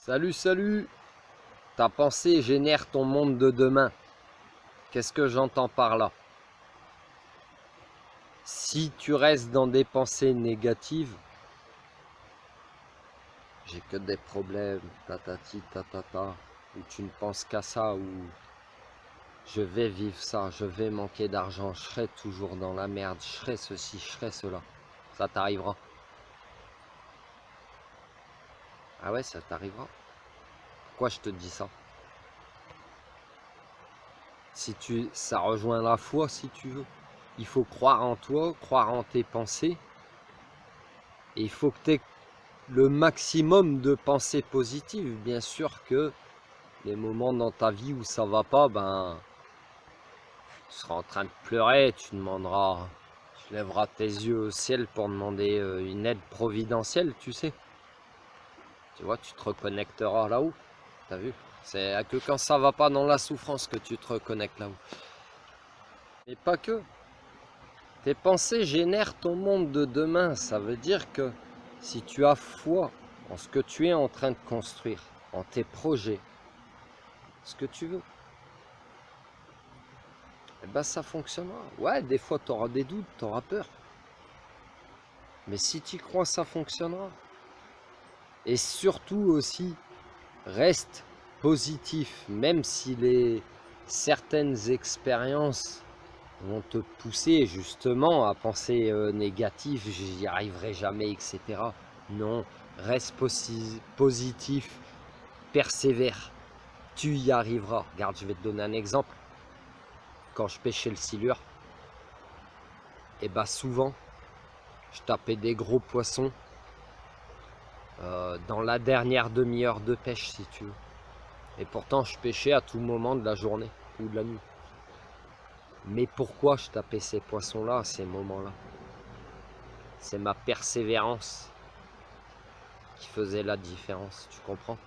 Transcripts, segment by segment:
Salut, salut! Ta pensée génère ton monde de demain. Qu'est-ce que j'entends par là? Si tu restes dans des pensées négatives, j'ai que des problèmes, tatati, tatata, ou tu ne penses qu'à ça, ou je vais vivre ça, je vais manquer d'argent, je serai toujours dans la merde, je serai ceci, je serai cela. Ça t'arrivera. Ah ouais, ça t'arrivera. Pourquoi je te dis ça? Ça rejoint la foi si tu veux. Il faut croire en toi, croire en tes pensées. Et il faut que tu aies le maximum de pensées positives. Bien sûr que les moments dans ta vie où ça va pas, ben, tu seras en train de pleurer, tu lèveras tes yeux au ciel pour demander une aide providentielle, tu sais. Tu vois, tu te reconnecteras là-haut. T'as vu? C'est que quand ça va pas dans la souffrance que tu te reconnectes là-haut. Et pas que. Tes pensées génèrent ton monde de demain. Ça veut dire que si tu as foi en ce que tu es en train de construire, en tes projets, ce que tu veux, eh ben ça fonctionnera. Ouais, des fois tu auras des doutes, tu auras peur. Mais si tu y crois, ça fonctionnera. Et surtout aussi, reste positif, même si certaines expériences vont te pousser justement à penser négatif, j'y arriverai jamais, etc. Non, reste positif, persévère, tu y arriveras. Regarde, je vais te donner un exemple. Quand je pêchais le silure, et bah souvent, je tapais des gros poissons dans la dernière demi-heure de pêche, si tu veux. Et pourtant, je pêchais à tout moment de la journée ou de la nuit. Mais pourquoi je tapais ces poissons-là à ces moments-là? C'est ma persévérance qui faisait la différence, tu comprends?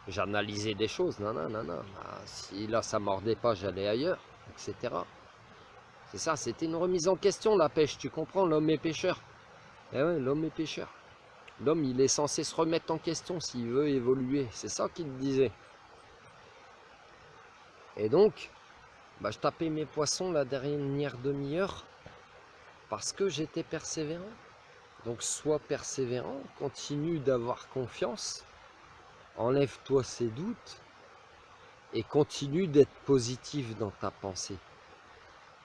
J'analysais des choses, nanana. Ah, si là ça mordait pas, j'allais ailleurs, etc. C'est ça, c'était une remise en question la pêche, tu comprends? L'homme est pêcheur. Eh ouais, l'homme est pêcheur. L'homme, il est censé se remettre en question s'il veut évoluer. C'est ça qu'il te disait. Et donc, bah, je tapais mes poissons la dernière demi-heure parce que j'étais persévérant. Donc sois persévérant, continue d'avoir confiance, enlève-toi ces doutes et continue d'être positif dans ta pensée.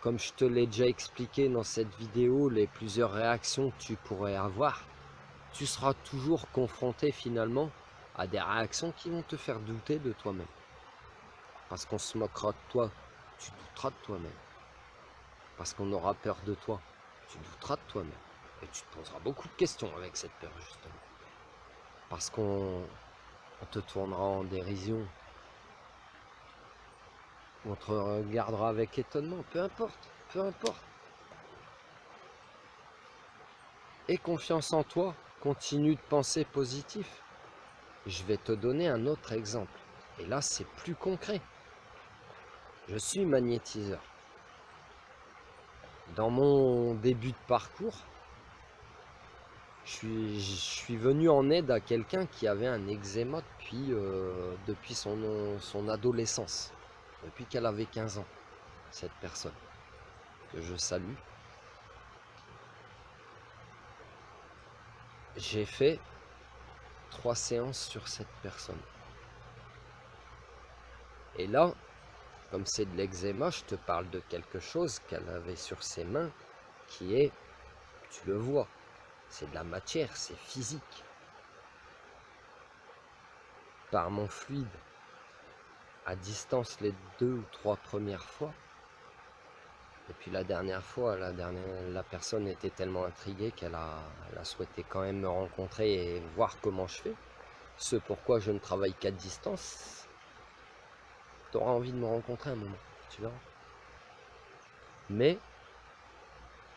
Comme je te l'ai déjà expliqué dans cette vidéo, les plusieurs réactions que tu pourrais avoir, tu seras toujours confronté finalement à des réactions qui vont te faire douter de toi-même. Parce qu'on se moquera de toi, tu douteras de toi-même. Parce qu'on aura peur de toi, tu douteras de toi-même. Et tu te poseras beaucoup de questions avec cette peur justement. Parce qu'on te tournera en dérision. On te regardera avec étonnement, peu importe, peu importe. Aie confiance en toi, continue de penser positif. Je vais te donner un autre exemple. Et là, c'est plus concret. Je suis magnétiseur. Dans mon début de parcours, je suis venu en aide à quelqu'un qui avait un eczéma depuis son adolescence, depuis qu'elle avait 15 ans, cette personne, que je salue. J'ai fait 3 séances sur cette personne. Et là, comme c'est de l'eczéma, je te parle de quelque chose qu'elle avait sur ses mains qui est, tu le vois, c'est de la matière, c'est physique. Par mon fluide, à distance les 2 ou 3 premières fois, et puis la dernière fois, la personne était tellement intriguée qu'elle a souhaité quand même me rencontrer et voir comment je fais. Ce pourquoi je ne travaille qu'à distance. Tu auras envie de me rencontrer un moment, tu verras. Mais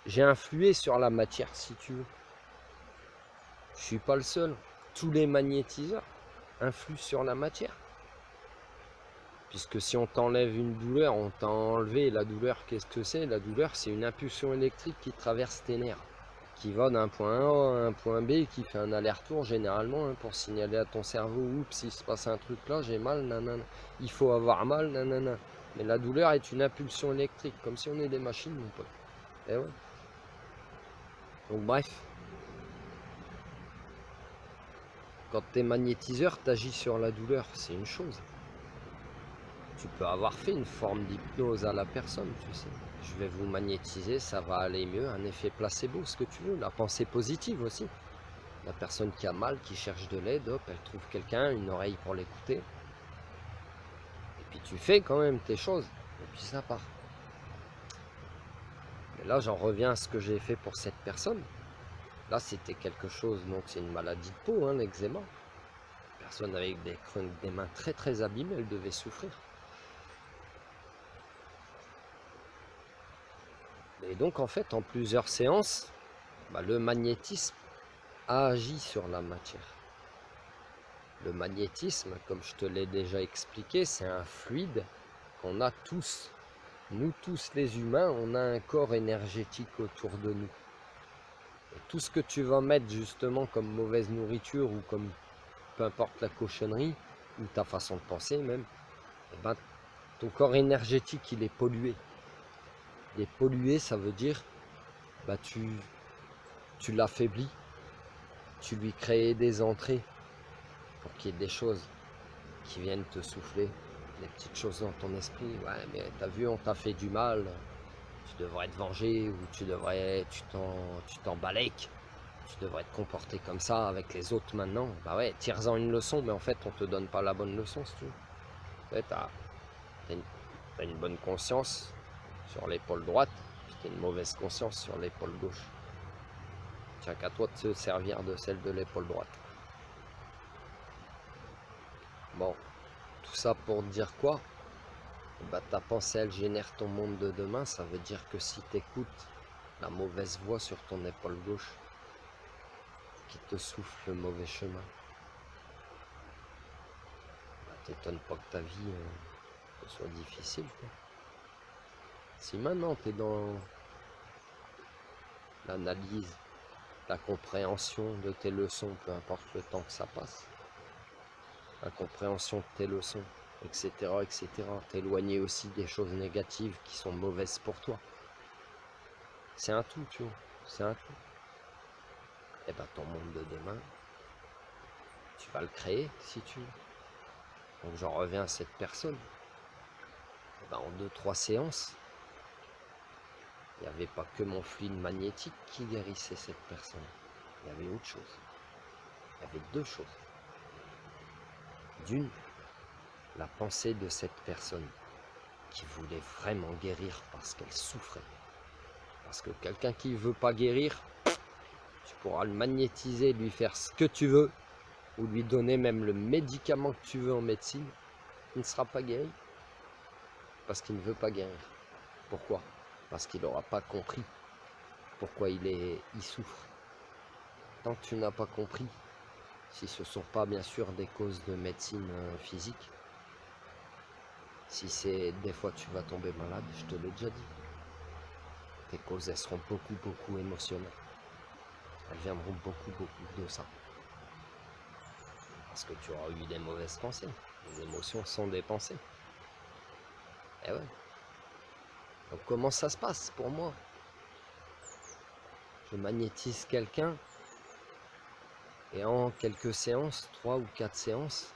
j'ai influé sur la matière, si tu veux. Je suis pas le seul. Tous les magnétiseurs influent sur la matière. Puisque si on t'enlève une douleur, on t'a enlevé la douleur. Qu'est-ce que c'est? La douleur, c'est une impulsion électrique qui traverse tes nerfs. qui va d'un point A à un point B, qui fait un aller-retour généralement pour signaler à ton cerveau, oups, il se passe un truc là, j'ai mal, nanana. Il faut avoir mal, nanana. Mais la douleur est une impulsion électrique, comme si on est des machines, mon pote. Et ouais. Donc bref. Quand tu es magnétiseur, tu agis sur la douleur, c'est une chose. Tu peux avoir fait une forme d'hypnose à la personne, tu sais. Je vais vous magnétiser, ça va aller mieux, un effet placebo, ce que tu veux, la pensée positive aussi. La personne qui a mal, qui cherche de l'aide, hop, elle trouve quelqu'un, une oreille pour l'écouter. Et puis tu fais quand même tes choses, et puis ça part. Mais là, j'en reviens à ce que j'ai fait pour cette personne. Là, c'était quelque chose, donc c'est une maladie de peau, l'eczéma. Personne avec des mains très très abîmées, elle devait souffrir. Et donc en fait, en plusieurs séances, le magnétisme a agi sur la matière. Le magnétisme, comme je te l'ai déjà expliqué, c'est un fluide qu'on a tous. Nous tous les humains, on a un corps énergétique autour de nous. Et tout ce que tu vas mettre justement comme mauvaise nourriture ou comme peu importe la cochonnerie, ou ta façon de penser même, ton corps énergétique il est pollué. Il est pollué, ça veut dire tu l'affaiblis, tu lui crées des entrées pour qu'il y ait des choses qui viennent te souffler, des petites choses dans ton esprit. Ouais, mais t'as vu, on t'a fait du mal, tu devrais te venger, ou tu t'en balèques, tu devrais te comporter comme ça avec les autres maintenant. Bah ouais, tire-en une leçon, mais en fait, on te donne pas la bonne leçon, si tu veux. Ouais, t'as une bonne conscience sur l'épaule droite, puis t'as une mauvaise conscience sur l'épaule gauche. Tiens qu'à toi de se servir de celle de l'épaule droite. Bon, tout ça pour dire quoi? Ta pensée, elle génère ton monde de demain. Ça veut dire que si tu écoutes la mauvaise voix sur ton épaule gauche qui te souffle le mauvais chemin, t'étonne pas que ta vie soit difficile, quoi. Si maintenant tu es dans l'analyse, la compréhension de tes leçons, peu importe le temps que ça passe, la compréhension de tes leçons, etc., etc., t'éloigner aussi des choses négatives qui sont mauvaises pour toi. C'est un tout, tu vois, c'est un tout. Et ton monde de demain, tu vas le créer si tu veux. Donc j'en reviens à cette personne. En 2-3 séances, il n'y avait pas que mon fluide magnétique qui guérissait cette personne. Il y avait autre chose. Il y avait deux choses. D'une, la pensée de cette personne qui voulait vraiment guérir parce qu'elle souffrait. Parce que quelqu'un qui ne veut pas guérir, tu pourras le magnétiser, lui faire ce que tu veux, ou lui donner même le médicament que tu veux en médecine, il ne sera pas guéri. Parce qu'il ne veut pas guérir. Pourquoi? Parce qu'il n'aura pas compris pourquoi il souffre. Tant que tu n'as pas compris, si ce ne sont pas bien sûr des causes de médecine physique, si c'est des fois tu vas tomber malade, je te l'ai déjà dit, tes causes elles seront beaucoup émotionnelles. Elles viendront beaucoup de ça. Parce que tu auras eu des mauvaises pensées. Les émotions sont des pensées. Et ouais. Donc comment ça se passe pour moi? Je magnétise quelqu'un et en quelques séances, 3 ou 4 séances,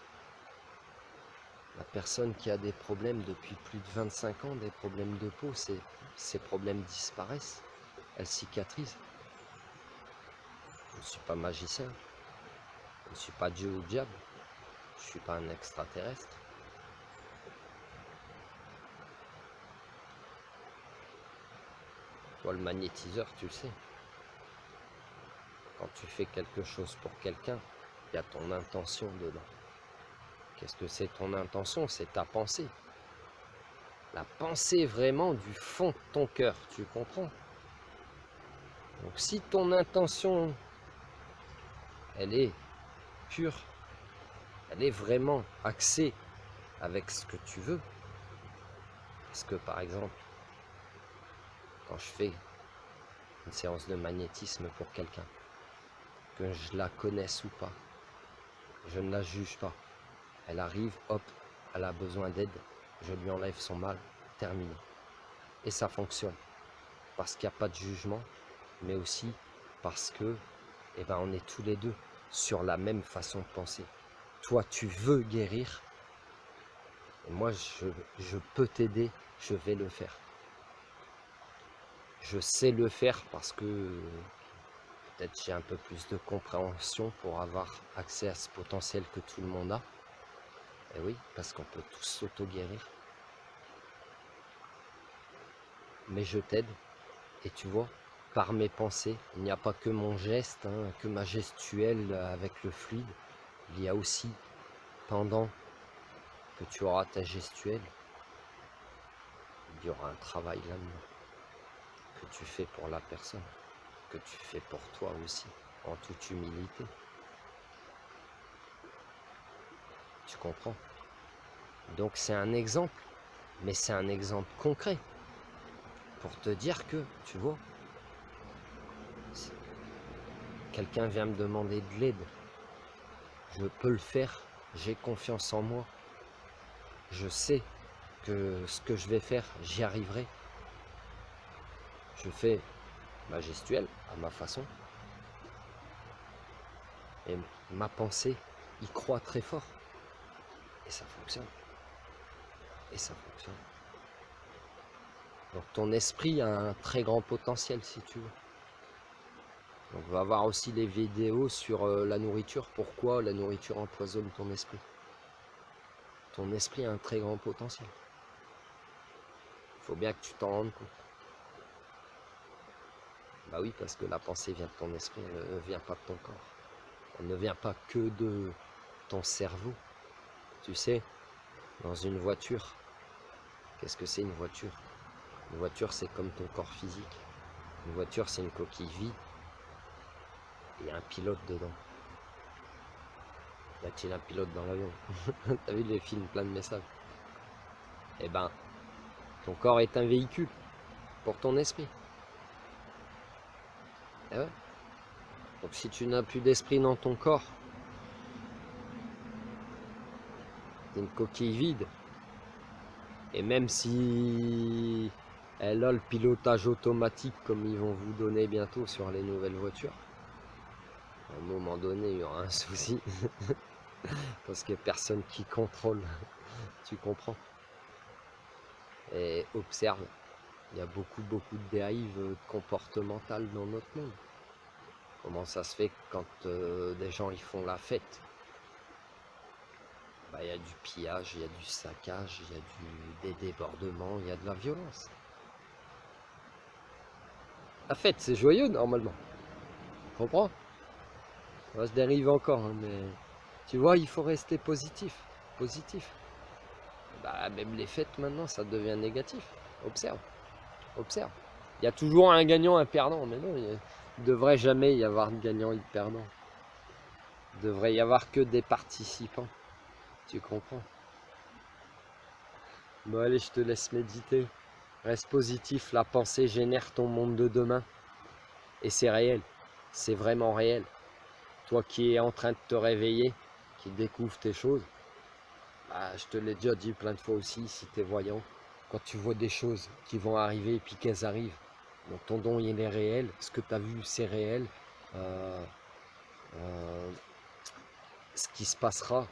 la personne qui a des problèmes depuis plus de 25 ans, des problèmes de peau, ces problèmes disparaissent, elles cicatrisent. Je ne suis pas magicien, je ne suis pas Dieu ou diable, je ne suis pas un extraterrestre. Toi le magnétiseur, tu le sais. Quand tu fais quelque chose pour quelqu'un, il y a ton intention dedans. Qu'est-ce que c'est ton intention? C'est ta pensée. La pensée vraiment du fond de ton cœur, tu comprends? Donc si ton intention, elle est pure, elle est vraiment axée avec ce que tu veux, parce que par exemple, quand je fais une séance de magnétisme pour quelqu'un, que je la connaisse ou pas. Je ne la juge pas. Elle arrive, hop, elle a besoin d'aide, je lui enlève son mal, terminé. Et ça fonctionne. Parce qu'il n'y a pas de jugement, mais aussi parce que, eh ben, on est tous les deux sur la même façon de penser. Toi, tu veux guérir, et moi, je peux t'aider, je vais le faire. Je sais le faire parce que peut-être j'ai un peu plus de compréhension pour avoir accès à ce potentiel que tout le monde a. Et oui, parce qu'on peut tous s'auto-guérir. Mais je t'aide, et tu vois, par mes pensées, il n'y a pas que mon geste, hein, que ma gestuelle avec le fluide. Il y a aussi, pendant que tu auras ta gestuelle, il y aura un travail là-dedans, que tu fais pour la personne, que tu fais pour toi aussi, en toute humilité. Tu comprends? Donc c'est un exemple, mais c'est un exemple concret, pour te dire que, tu vois, quelqu'un vient me demander de l'aide, je peux le faire, j'ai confiance en moi, je sais que ce que je vais faire, j'y arriverai. Je fais ma gestuelle à ma façon, et ma pensée y croit très fort, et ça fonctionne, et ça fonctionne. Donc ton esprit a un très grand potentiel si tu veux. Donc on va voir aussi les vidéos sur la nourriture, pourquoi la nourriture empoisonne ton esprit. Ton esprit a un très grand potentiel. Il faut bien que tu t'en rendes compte. Bah oui, parce que la pensée vient de ton esprit, elle ne vient pas de ton corps. Elle ne vient pas que de ton cerveau. Tu sais, dans une voiture, qu'est-ce que c'est une voiture? Une voiture, c'est comme ton corps physique. Une voiture, c'est une coquille vide. Et il y a un pilote dedans. Y a-t-il un pilote dans l'avion? T'as vu les films plein de messages? Eh ben, ton corps est un véhicule pour ton esprit. Eh ouais. Donc si tu n'as plus d'esprit dans ton corps, t'es une coquille vide. Et même si elle a le pilotage automatique comme ils vont vous donner bientôt sur les nouvelles voitures, à un moment donné, il y aura un souci. Parce qu'il n'y a personne qui contrôle. Tu comprends? Et observe, il y a beaucoup de dérives comportementales dans notre monde. Comment ça se fait que quand des gens ils font la fête, bah, il y a du pillage, il y a du saccage, il y a des débordements, il y a de la violence. La fête, c'est joyeux normalement. Tu comprends? Ça se dérive encore, hein, mais tu vois, il faut rester positif. Positif. Bah, même les fêtes maintenant, ça devient négatif. Observe. Observe. Il y a toujours un gagnant, un perdant, mais non, il ne devrait jamais y avoir de gagnant et de perdant. Il devrait y avoir que des participants. Tu comprends? Bon allez, je te laisse méditer. Reste positif, la pensée génère ton monde de demain. Et c'est réel, c'est vraiment réel. Toi qui es en train de te réveiller, qui découvre tes choses, bah, je te l'ai déjà dit plein de fois aussi, si tu es voyant, quand tu vois des choses qui vont arriver et puis qu'elles arrivent, donc ton don il est réel, ce que tu as vu c'est réel, euh, euh, ce qui se passera,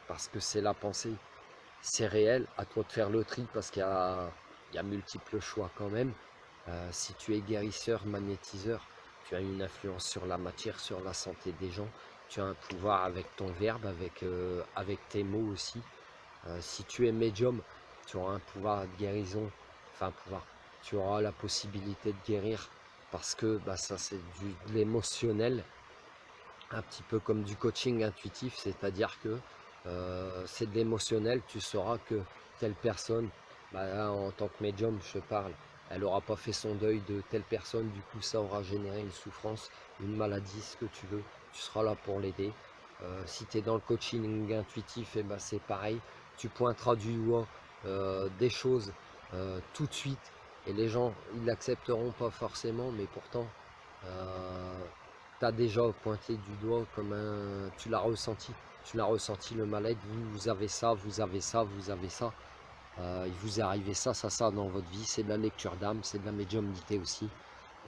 parce que c'est la pensée, c'est réel, à toi de faire le tri parce il y a multiples choix quand même. Si tu es guérisseur, magnétiseur, tu as une influence sur la matière, sur la santé des gens, tu as un pouvoir avec ton verbe, avec tes mots aussi. Si tu es médium, tu auras un pouvoir de guérison, enfin pouvoir, tu auras la possibilité de guérir parce que bah, ça c'est de l'émotionnel, un petit peu comme du coaching intuitif, c'est-à-dire que c'est de l'émotionnel, tu sauras que telle personne, bah là, en tant que médium je parle, elle n'aura pas fait son deuil de telle personne, du coup ça aura généré une souffrance, une maladie, ce que tu veux, tu seras là pour l'aider. Si tu es dans le coaching intuitif, et c'est pareil, tu pointeras du doigt des choses tout de suite Et les gens, ils l'accepteront pas forcément, mais pourtant, tu as déjà pointé du doigt comme un... Tu l'as ressenti. Tu l'as ressenti, le mal-être. Vous avez ça, vous avez ça, vous avez ça. Il vous est arrivé ça, ça dans votre vie. C'est de la lecture d'âme, c'est de la médiumnité aussi.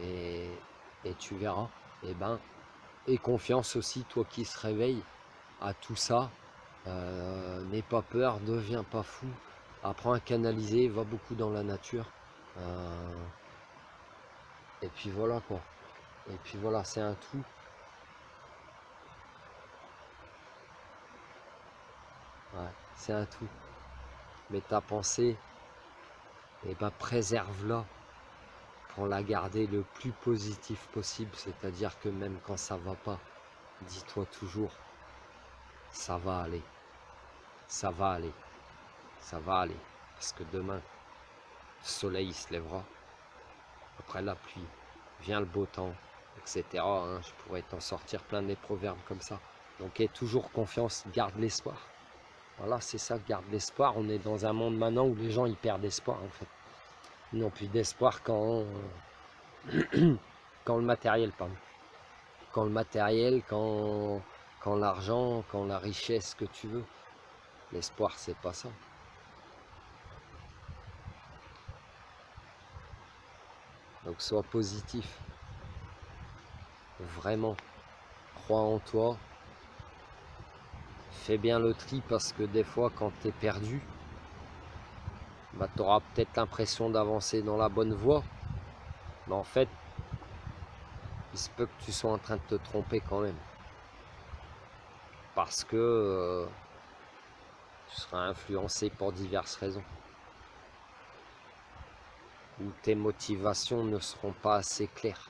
Et tu verras. Et et confiance aussi, toi qui se réveilles à tout ça. N'aie pas peur, ne deviens pas fou. Apprends à canaliser, va beaucoup dans la nature. Et puis voilà quoi. Et puis voilà, c'est un tout. Ouais, c'est un tout. Mais ta pensée, préserve-la pour la garder le plus positif possible. C'est-à-dire que même quand ça va pas, dis-toi toujours, ça va aller, ça va aller, ça va aller. Parce que demain, le soleil se lèvera. Après la pluie, vient le beau temps, etc. Hein. Je pourrais t'en sortir plein des proverbes comme ça. Donc aie toujours confiance, garde l'espoir. Voilà, c'est ça, garde l'espoir. On est dans un monde maintenant où les gens ils perdent espoir en fait. Ils n'ont plus d'espoir quand le matériel, pardon. Quand le matériel, quand l'argent, quand la richesse que tu veux. L'espoir, c'est pas ça. Donc sois positif. Vraiment. Crois en toi. Fais bien le tri parce que des fois, quand tu es perdu, tu auras peut-être l'impression d'avancer dans la bonne voie. Mais en fait, il se peut que tu sois en train de te tromper quand même. Parce que tu seras influencé pour diverses raisons. Ou tes motivations ne seront pas assez claires.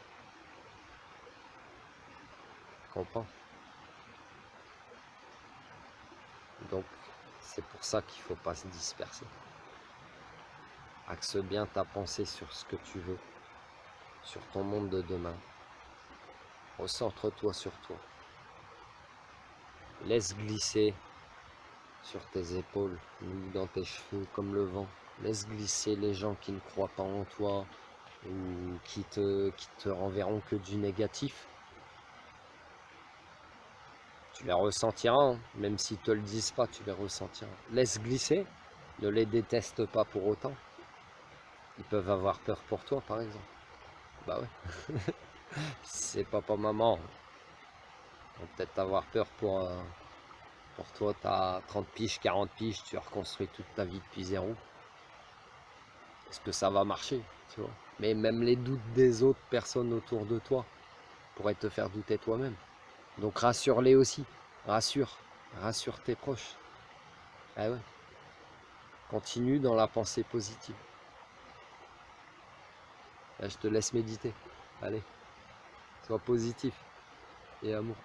Tu comprends? Donc, c'est pour ça qu'il ne faut pas se disperser. Axe bien ta pensée sur ce que tu veux, sur ton monde de demain. Recentre-toi sur toi. Laisse glisser sur tes épaules ou dans tes cheveux comme le vent. Laisse glisser les gens qui ne croient pas en toi ou qui te renverront que du négatif. Tu les ressentiras, hein. Même s'ils ne te le disent pas, tu les ressentiras. Laisse glisser, ne les déteste pas pour autant. Ils peuvent avoir peur pour toi, par exemple. Bah ouais. C'est papa, maman. Ils vont peut-être avoir peur pour toi. Tu as 30 piges, 40 piges, tu as reconstruit toute ta vie depuis zéro. Est-ce que ça va marcher, tu vois? Mais même les doutes des autres personnes autour de toi pourraient te faire douter toi-même. Donc rassure-les aussi. Rassure tes proches. Ah ouais. Continue dans la pensée positive. Là, je te laisse méditer. Allez, sois positif et amour.